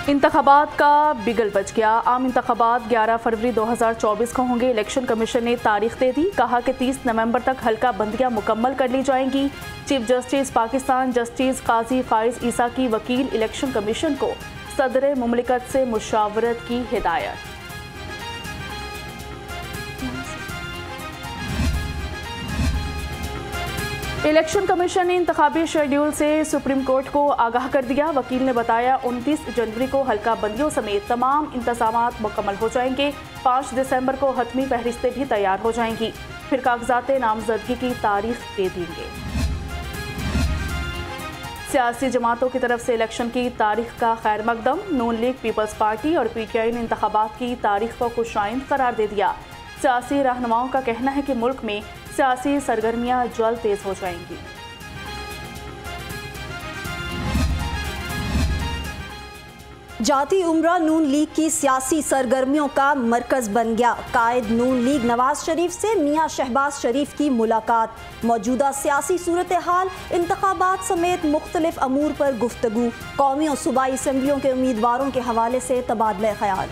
इंतखाबात का बिगल बच गया। आम इंतखाबात 11 फरवरी 2024 को होंगे। इलेक्शन कमीशन ने तारीख दे दी। कहा कि 30 नवंबर तक हल्का बंदियां मुकम्मल कर ली जाएंगी। चीफ जस्टिस पाकिस्तान जस्टिस काजी फाइज ईसा की वकील इलेक्शन कमीशन को सदर मुमलिकत से मुशावरत की हिदायत। इलेक्शन कमीशन ने इंतखाबी शेड्यूल से सुप्रीम कोर्ट को आगाह कर दिया। वकील ने बताया 29 जनवरी को हल्का बंदियों समेत तमाम इंतजामात मुकम्मल हो जाएंगे। 5 दिसंबर को हतमी फहरिस्तें भी तैयार हो जाएंगी। फिर कागजात नामजदगी की तारीख दे देंगे। सियासी जमातों की तरफ से इलेक्शन की तारीख का खैर मकदम। नून लीग, पीपल्स पार्टी और PTI ने इंतखाबात की तारीख को खुशाइंद करार दे दिया। सियासी रहनुमाओं का कहना है कि मुल्क में सियासी सरगर्मियां जल्द तेज हो जाएंगी। जाती उम्रा नून लीग की सियासी सरगर्मियों का मरकज बन गया। कायद नून लीग नवाज शरीफ से मियां शहबाज शरीफ की मुलाकात। मौजूदा सियासी सूरत हाल, इंतखाबात समेत मुख्तलिफ अमूर पर गुफ्तगू। कौमी और सूबाई असम्बलियों के उम्मीदवारों के हवाले से तबादला ख्याल।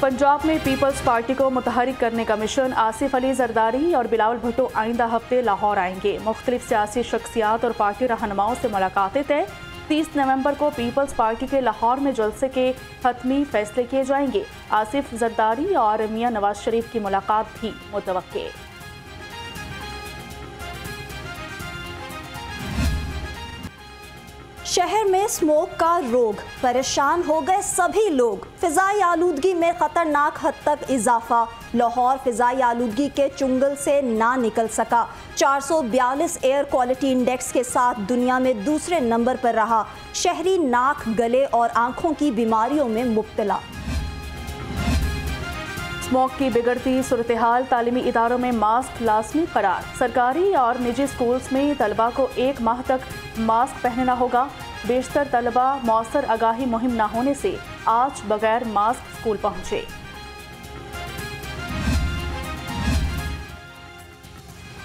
पंजाब में पीपल्स पार्टी को मुतहरिक करने का मिशन। आसिफ अली जरदारी और बिलावल भुट्टो आइंदा हफ्ते लाहौर आएंगे। मुख्तलिफ सियासी शख्सियात और पार्टी रहनुमाओं से मुलाकातें तय। 30 नवंबर को पीपल्स पार्टी के लाहौर में जलसे के हतमी फैसले किए जाएंगे। आसिफ जरदारी और मियां नवाज शरीफ की मुलाकात भी मुतवक्के। शहर में स्मोक का रोग, परेशान हो गए सभी लोग। फिजाई आलूदगी में खतरनाक हद तक इजाफा। लाहौर फिजाई आलूदगी के चुंगल से ना निकल सका। 442 एयर क्वालिटी इंडेक्स के साथ दुनिया में दूसरे नंबर पर रहा। शहरी नाक, गले और आंखों की बीमारियों में मुब्तला। स्मोक की बिगड़ती सूरत हाल, तालीमी इदारों में मास्क लाजमी करार। सरकारी और निजी स्कूल्स में तलबा को 1 माह तक मास्क पहनना होगा। बेशतर तलबा मौसर आगाही मुहिम न होने से आज बगैर मास्क स्कूल पहुंचे।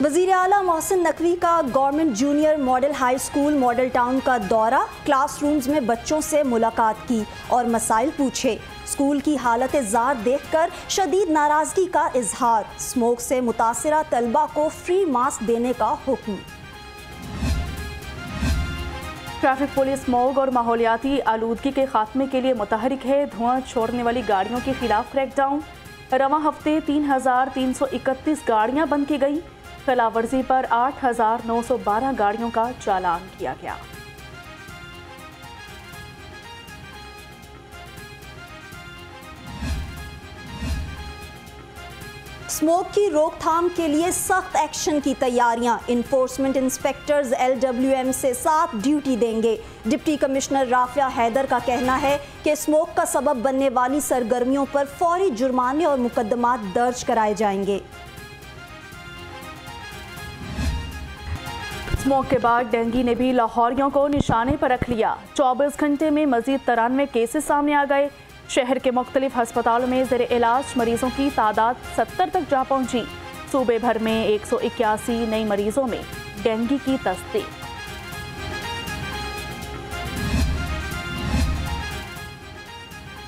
वज़ीर आला मोहसिन नकवी का government junior model high school model town का दौरा। क्लासरूम्स में बच्चों से मुलाकात की और मसाइल पूछे। स्कूल की हालत ज़ार देखकर शदीद नाराज़गी का इजहार। स्मोक से मुतासिरा तलबा को फ्री मास्क देने का हुक्म। ट्रैफिक पुलिस स्मोग और माहौलियाती आलूदगी के खात्मे के लिए मुतहरिक है। धुआं छोड़ने वाली गाड़ियों के खिलाफ क्रैकडाउन। रवां हफ्ते 3331 गाड़ियां बंद की गई। खिलाफवर्जी पर 8912 गाड़ियों का चालान किया गया। स्मोक की रोकथाम के लिए सख्त एक्शन की तैयारियां। इन्फोर्समेंट इंस्पेक्टर्स LWM से साथ ड्यूटी देंगे। डिप्टी कमिश्नर राफिया हैदर का कहना है कि स्मोक का सबब बनने वाली सरगर्मियों पर फौरी जुर्माने और मुकदमात दर्ज कराए जाएंगे। स्मोक के बाद डेंगू ने भी लाहौरियों को निशाने पर रख लिया। 24 घंटे में मजीद 93 केसेस सामने आ गए। शहर के मुख्तलिफ अस्पतालों में ज़ेर इलाज मरीजों की तादाद 70 तक जा पहुंची। सूबे भर में 181 नए मरीजों में डेंगू की तस्दीक।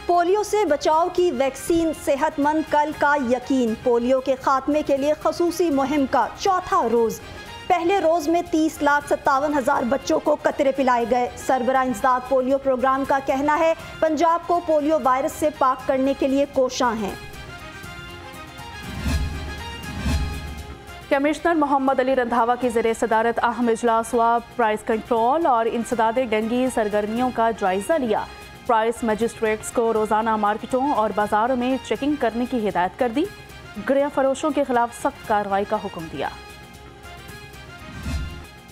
पोलियो से बचाव की वैक्सीन, सेहतमंद कल का यकीन। पोलियो के खात्मे के लिए खसूसी मुहिम का चौथा रोज। पहले रोज में 30,57,000 बच्चों को कतरे पिलाए गए। सरबराह इंसदाद पोलियो प्रोग्राम का कहना है पंजाब को पोलियो वायरस से पाक करने के लिए कोशां हैं। कमिश्नर मोहम्मद अली रंधावा की ज़रिए सदारत अहम इजलास हुआ। प्राइस कंट्रोल और इंसदाद डेंगू सरगर्मियों का जायजा लिया। प्राइस मजिस्ट्रेट्स को रोजाना मार्केटों और बाजारों में चेकिंग करने की हिदायत कर दी। गिरया फरोशों के खिलाफ सख्त कार्रवाई का हुक्म दिया।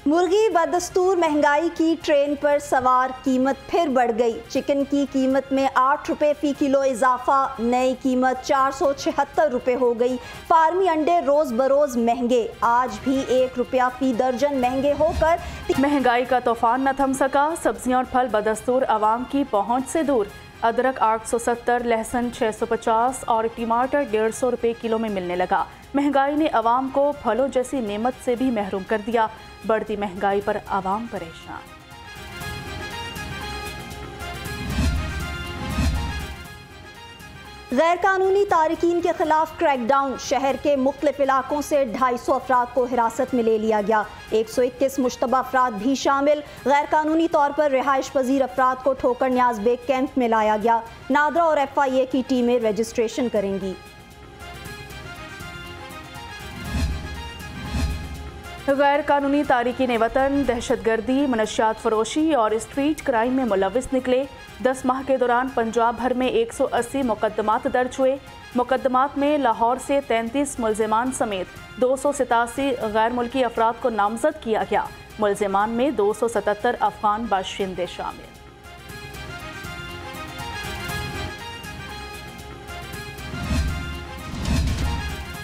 मुर्गी बदस्तूर महंगाई की ट्रेन पर सवार, कीमत फिर बढ़ गई। चिकन की कीमत में 8 रुपये फ़ी किलो इजाफा। नई कीमत 476 रुपये हो गई। फार्मी अंडे रोज़ बरोज़ महंगे। आज भी 1 रुपया फ़ी दर्जन महंगे होकर महंगाई का तूफान न थम सका। सब्जियां और फल बदस्तूर आवाम की पहुंच से दूर। अदरक 870, लहसुन 650 और टमाटर 150 रुपये किलो में मिलने लगा। महंगाई ने आवाम को फलों जैसी नेमत से भी महरूम कर दिया। बढ़ती महंगाई पर आवाम परेशान। गैर कानूनी तारिकीन के खिलाफ क्रैकडाउन। शहर के मुख्तलिफ इलाकों से 250 अफराद को हिरासत में ले लिया गया। 121 मुश्तबा अफराद भी शामिल। गैर कानूनी तौर पर रिहाइश पजीर अफराद को ठोकर न्याज बेग कैंप में लाया गया। नादरा और FIA की टीमें रजिस्ट्रेशन करेंगी। गैर कानूनी तारिकीन वतन, दहशतगर्दी, मनशियात फरोशी और स्ट्रीट क्राइम में मुलविस निकले। 10 माह के दौरान पंजाब भर में 180 मुकदमात दर्ज हुए। मुकदमात में लाहौर से 33 मुलजिमान समेत 287 गैर मुल्की अफराद को नामजद किया गया। मुलजिमान में 277 अफगान बाशिंदे शामिल।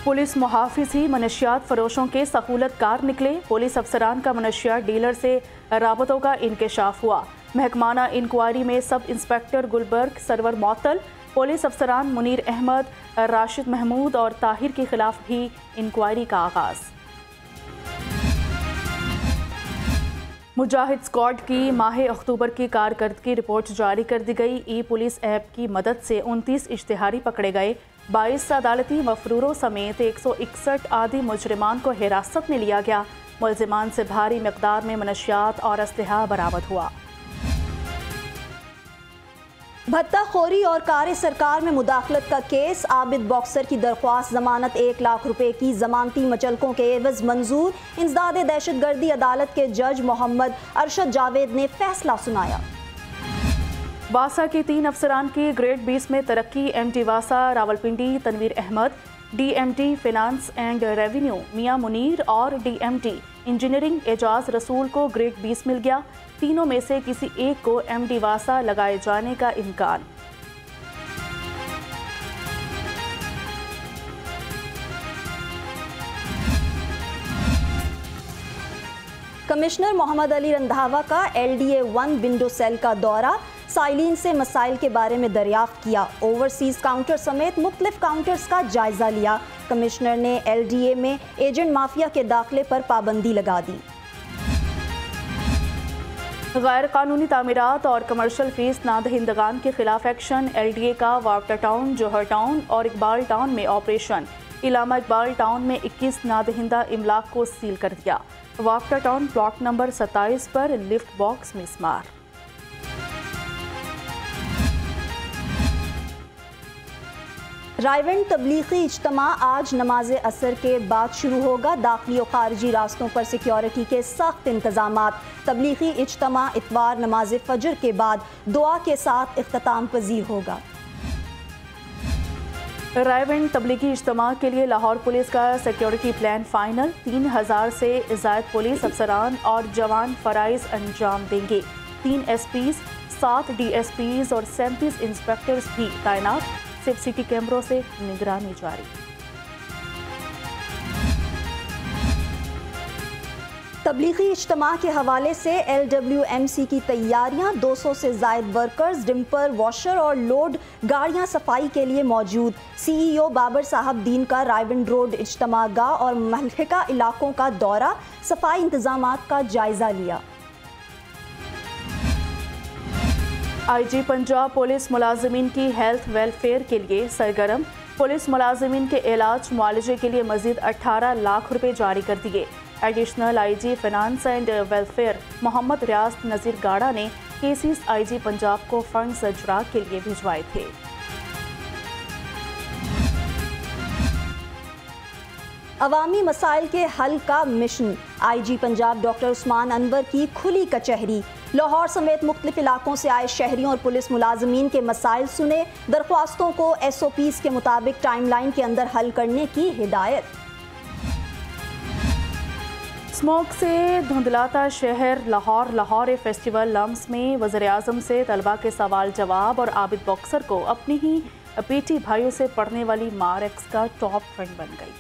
पुलिस मुहाफिज ही मनशियात फरोशों के सहूलतकार निकले। पुलिस अफसरान का मनशियात डीलर से राबतों का इंकशाफ हुआ। महकमाना इंक्वायरी में सब इंस्पेक्टर गुलबर्ग सरवर मौतल, पुलिस अफसरान मुनीर अहमद, राशिद महमूद और ताहिर के खिलाफ भी इंक्वायरी का आगाज। मुजाहिद स्क्वाड की माह अक्टूबर की कारकर्दगी रिपोर्ट जारी कर दी गई। ई पुलिस ऐप की मदद से 29 इश्तिहारी पकड़े गए। 22 अदालती मफरूरों समेत 161 आदि मुजरिमान को हिरासत में लिया गया। मुलजिमान से भारी मकदार में मनशियात और असलहा बरामद हुआ। भत्ताखोरी और कार सरकार में मुदाखलत का केस। आबिद बॉक्सर की दरख्वास्त जमानत 1 लाख रुपए की जमानती मचलकों के एवज मंजूर। इंसदाद दहशतगर्दी अदालत के जज मोहम्मद अरशद जावेद ने फैसला सुनाया। वासा के 3 अफसरान की ग्रेड 20 में तरक्की। MT वासा Rawalpindi Tanveer Ahmed, DMT finance and revenue Mian Munir और DMT इंजीनियरिंग एजाज रसूल को ग्रेड 20 मिल गया। तीनों में से किसी एक को MD वासा लगाए जाने का इम्कान। कमिश्नर मोहम्मद अली रंधावा का LDA 1 विंडो सेल का दौरा। साइलिन से मसाइल के बारे में दरियाफ्त किया। ओवरसीज काउंटर समेत मुख्तलिफ काउंटर्स का जायजा लिया। कमिश्नर ने LDA में एजेंट माफिया के दाखिले पर पाबंदी लगा दी। गैर कानूनी तामीरात और कमर्शल फीस नादहिंदगान के खिलाफ एक्शन। LDA का वापटा टाउन, जौहर टाउन और इकबाल टाउन में ऑपरेशन। इलामा इकबाल टाउन में 21 नादहिंदा इमलाक को सील कर दिया। वापटा टाउन प्लॉट नंबर 27 पर लिफ्ट बॉक्स मिसमार। रायवंड तबलीगी इज्तिमा आज नमाज असर के बाद शुरू होगा। दाखिली और खारजी रास्तों पर सिक्योरिटी के सख्त इंतजामात। तबलीगी इज्तिमा इतवार नमाज फजर के बाद दुआ के साथ इख्तिताम पजीर होगा। रायवंड तबलीगी इज्तिमा के लिए लाहौर पुलिस का सिक्योरिटी प्लान फाइनल। 3000 से ज़ायद पुलिस अफसरान और जवान फ़राइज़ अंजाम देंगे। 3 SPs, 7 DSPs और 37 इंस्पेक्टर्स भी तैनात। सिर्फ सिटी कैमरों से निगरानी जारी। तबलीगी इज्तिमा के हवाले से LWMC की तैयारियां। 200 से ज़ायद वर्कर्स, डिम्पर, वॉशर और लोड गाड़ियां सफाई के लिए मौजूद। CEO बाबर साहब दीन का रायवंड रोड इज्तिमा गाह और महलिका इलाकों का दौरा। सफाई इंतजामात का जायजा लिया। IG पंजाब पुलिस मुलाजिमीन की हेल्थ वेलफेयर के लिए सरगर्म। पुलिस मुलाजिमीन के इलाज मुआलजे के लिए मजीद 18 लाख रुपए जारी कर दिए। Additional IG finance and welfare Mohammad Riaz Nazir Gara ने केसेस IG पंजाब को फंड्स अजरा के लिए भिजवाए थे। अवामी मसाइल के हल का mission. IG Punjab doctor Usman Anwar की खुली कचहरी। लाहौर समेत मुख्तलिफ इलाकों से आए शहरियों और पुलिस मुलाजमीन के मसाइल सुने। दरख्वास्तों को SOPs के मुताबिक टाइमलाइन के अंदर हल करने की हिदायत। स्मोक से धुंधलाता शहर लाहौर फेस्टिवल लम्स में वज़ीर-ए-आज़म से तलबा के सवाल जवाब और आबिद बॉक्सर को अपनी ही PT भाइयों से पढ़ने वाली मार्क्स का टॉप फ्रेंड बन गई।